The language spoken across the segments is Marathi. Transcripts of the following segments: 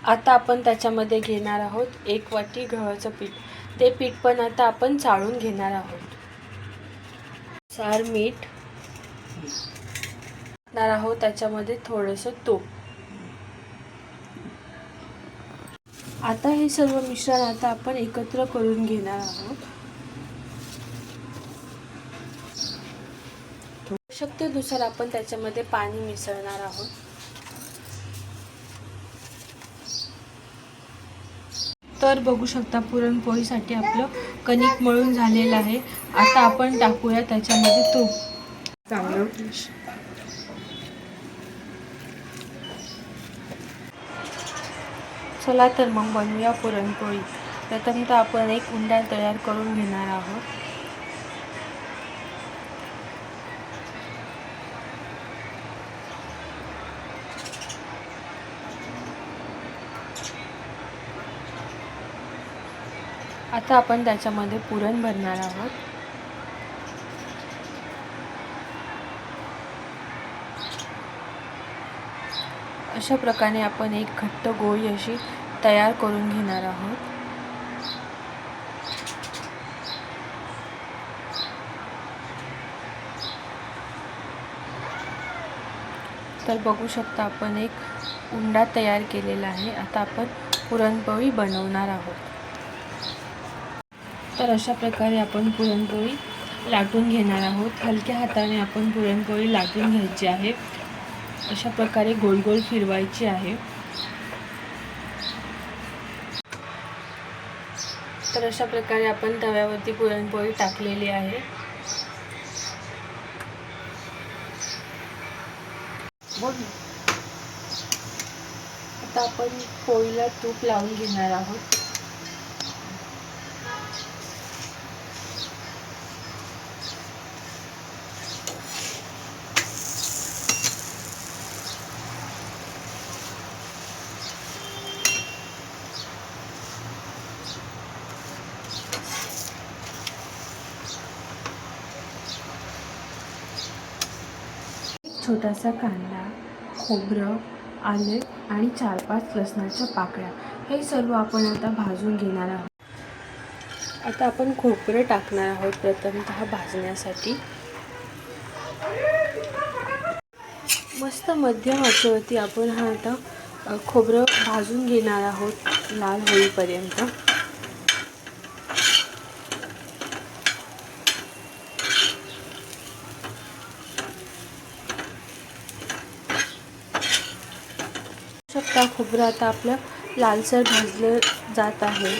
आता आपण त्याच्यामध्ये घेणार आहोत 1 वाटी गव्हाचं पीठ. ते पीठ पण आता आपण चाळून घेणार आहोत. सार मीठ टाकणार आहोत, त्याच्यामध्ये थोडंसं तूप. आता हे सर्व मिश्रण आता आपण एकत्र करून घेणार आहोत. आवश्यकतेनुसार आपण त्याच्यामध्ये पाणी मिसळणार आहोत. तर बघू शकता पुरणपोळीसाठी आपलं कणिक मळून झालेलं आहे. आता आपण टाकूया त्याच्यामध्ये तूप. चांगलं चला तर मग बनवूया पुरणपोळी. प्रथमतः आपण एक उंडा तयार करून घेणार आहोत. आता आपण त्याच्यामध्ये पुरण भरणार आहोत. अशा प्रकारे आपण एक घट्ट गोळी अशी तयार करून घेणार आहोत. तर बघू शकता आपण एक उंडा तयार केलेला आहे. आता आपण पुरणपोळी बनवणार आहोत. तर अशा प्रकारे आपण पुरणपोळी लाटून घेणार आहोत. हलक्या हाताने आपण पुरणपोळी लाटून घ्यायची आहे. अशा प्रकारे गोल गोल फिरवायची आहे. तर अशा प्रकारे आपण तव्यावरती पुरणपोळी टाकलेली आहे. आता आपण पोळीला तूप लावून घेणार आहोत. छोटासा कांदा, खोबरं, आले आणि 4-5 लसणाच्या पाकळ्या हे सर्व आपण आता भाजून घेणार आहोत. आता आपण खोबरं टाकणार आहोत प्रथमतः भाजण्यासाठी. मस्त मध्यम आचेवरती आपण हा आता खोबरं भाजून घेणार आहोत लाल होईपर्यंत. शकता खोबरं आता आपलं लालसर भाजलं जात आहे.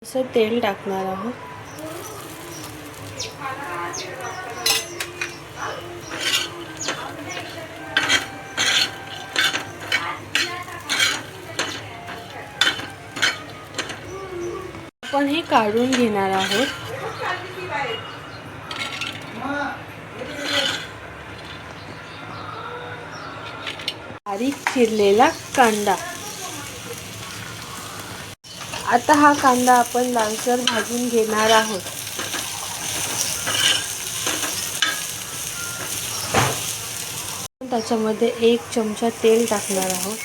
असं तेल टाकणार आहोत. आपण हे काढून घेणार आहोत. बारीक चिरलेला कांदा. आता हा कांदा आपण लालसर भाजून घेणार आहोत. त्याच्यामध्ये 1 चमचा तेल टाकणार आहोत.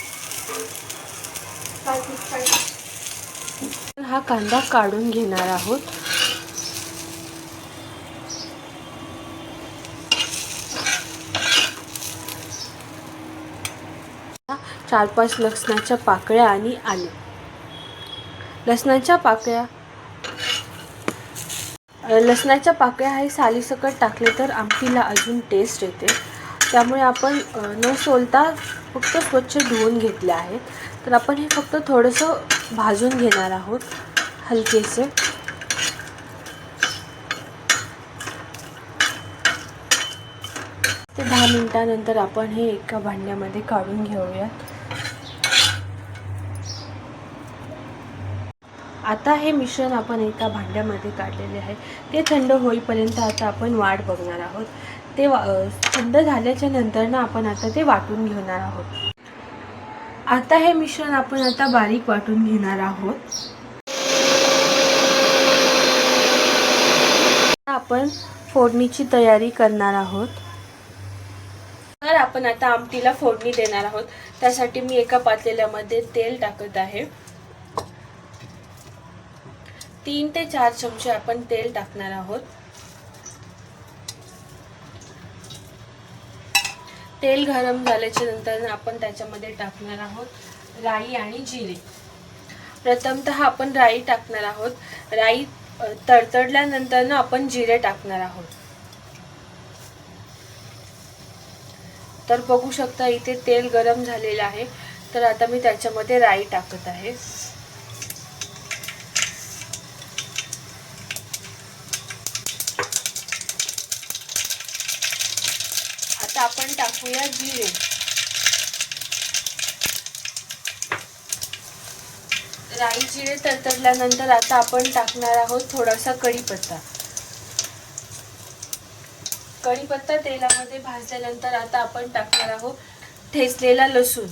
हा कांदा काढून घेणार आहोत. चार 5 लसणाच्या पाकळ्या आणि आले. लसणाच्या पाकळ्या हे सालीसकट टाकले तर आमटीला अजून टेस्ट येते. त्यामुळे आपण न सोलता फक्त स्वच्छ धुवून घेतले आहेत. तर आपण हे फक्त थोडंसं भाजून घेणार आहोत हलकेसे. ते 10 मिनिटानंतर आपण हे एका भांड्यामध्ये काढून घेऊयात. आता हे मिश्रण आपण एका भांड्यामध्ये काढलेले आहे. ते थंड होईपर्यंत आता आपण वाट बघणार आहोत. ते थंड झाल्याच्या नंतर ना आपण आता ते वाटून घेणार आहोत. आता हे मिश्रण आपण आता बारीक वाटून घेणार आहोत. आपण फोडणीची तयारी करणार आहोत. तर आपण आता आमटीला फोडणी देणार आहोत. त्यासाठी मी एका पातेल्यामध्ये तेल टाकत आहे. 3 ते 4 चमचे आपण तेल टाकणार आहोत. तेल गरम झाल्याच्या नंतर आपण त्याच्यामध्ये टाकणार आहोत राई आणि जिरे. प्रथमतः आपण राई टाकणार आहोत. राई तडतडल्यानंतर आपण जिरे टाकणार आहोत. तर बघू शकता इथे तेल गरम झालेलं आहे. तर आता मी त्याच्यामध्ये राई टाकत आहे. आता आपण टाकूया जिरे. राई जिरे तडतडल्यानंतर आता आपण टाकणार आहोत थोडासा कढीपत्ता. कढीपत्ता तेलामध्ये भाजल्यानंतर आता आपण टाकणार आहोत ठेचलेला लसूण.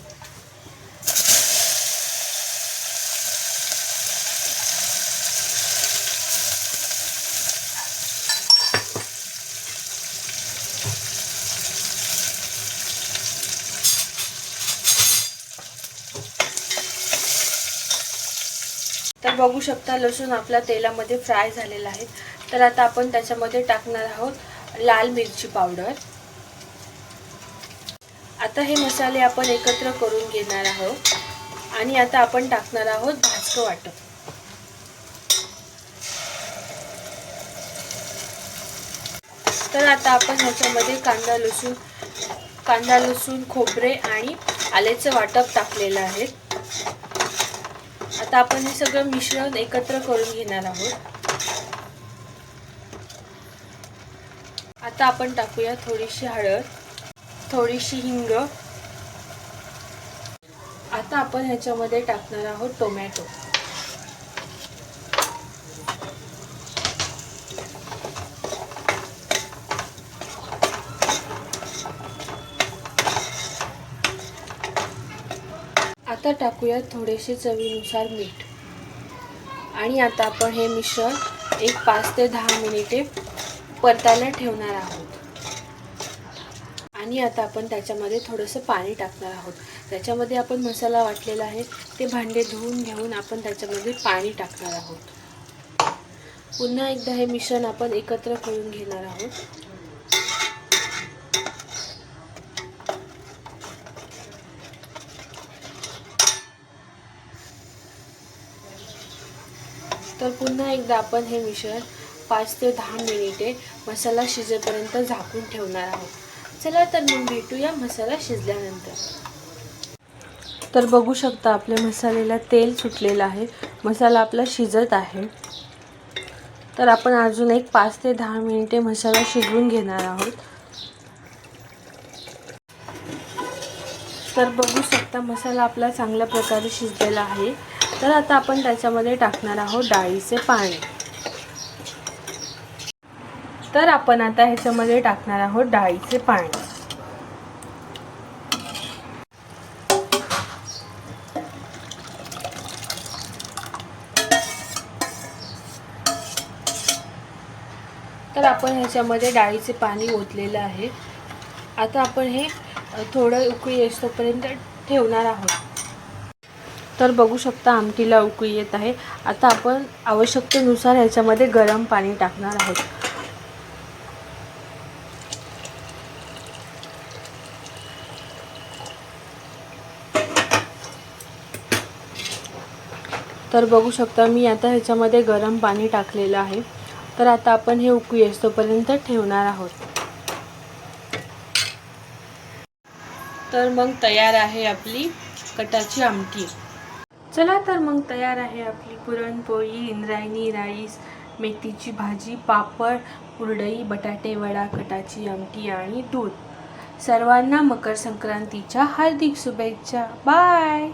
तर बघू शकता लसूण आपल्या तेलामध्ये फ्राय झालेला आहे. तर आता आपण त्याच्यामध्ये टाकणार आहोत लाल मिरची पावडर. आता हे मसाले आपण एकत्र करून घेणार आहोत आणि आता आपण टाकणार आहोत भाजकं वाटण. तर आता आपण ह्याच्यामध्ये कांदा लसूण खोबरे आणि आल्याचं वाटप टाकलेलं आहे. आता आपण हे सगळं मिश्रण एकत्र करून घेणार आहोत. आता आपण टाकूया थोडीशी हळद, थोडीशी हिंग. आता आपण ह्याच्यामध्ये टाकणार आहोत टोमॅटो. आता टाकूया थोडेसे चवीनुसार मीठ. आणि आता आपण हे मिश्रण 5 ते 10 मिनिटे परतायला ठेवणार आहोत. आणि आता आपण त्याच्यामध्ये थोडंसं पाणी टाकणार आहोत. त्याच्यामध्ये आपण मसाला वाटलेला आहे ते भांडे धुवून घेऊन आपण त्याच्यामध्ये पाणी टाकणार आहोत. पुन्हा एकदा हे मिश्रण आपण एकत्र करून घेणार आहोत. तर पुन्हा एकदा आपण हे मिश्रण 5 ते 10 मिनिटे मसाला शिजेपर्यंत झाकून ठेवणार आहोत. चला तर मग भेटूया मसाला शिजल्यानंतर. तर बघू शकता आपल्या मसाल्याला तेल सुटलेलं आहे. मसाला आपला शिजत आहे. तर आपण अजून 5 ते 10 मिनिटे मसाला शिजवून घेणार आहोत. तर बघू शकता मसाला आपला चांगल्या प्रकारे शिजलेला आहे. तर आता आपण त्याच्यामध्ये टाकणार आहोत डाळीचे पाणी. तर आपण आता ह्याच्यामध्ये टाकणार आहोत डाळीचे पाणी. तर आपण ह्याच्यामध्ये डाळीचे पाणी ओतलेलं आहे. आता आपण हे थोडं उकळी येईपर्यंत ठेवणार आहोत. तर बघू शकता आमटीला उकळी येत आहे. आता आपण आवश्यकतेनुसार ह्याच्यामध्ये गरम पाणी टाकणार आहोत. तर बघू शकता मी आता ह्याच्यामध्ये गरम पाणी टाकलेलं आहे. तर आता आपण हे उकळी येईपर्यंत ठेवणार आहोत. तर मग तयार आहे आपली कटाची आमटी. चला तर मग तयार आहे आपली पुरणपोळी, इंद्रायणी राईस, मेथीची भाजी, पापड, कुरडई, बटाटे वडा, कटाची आमटी आणि दूध. सर्वांना मकर संक्रांतीच्या हार्दिक शुभेच्छा. बाय.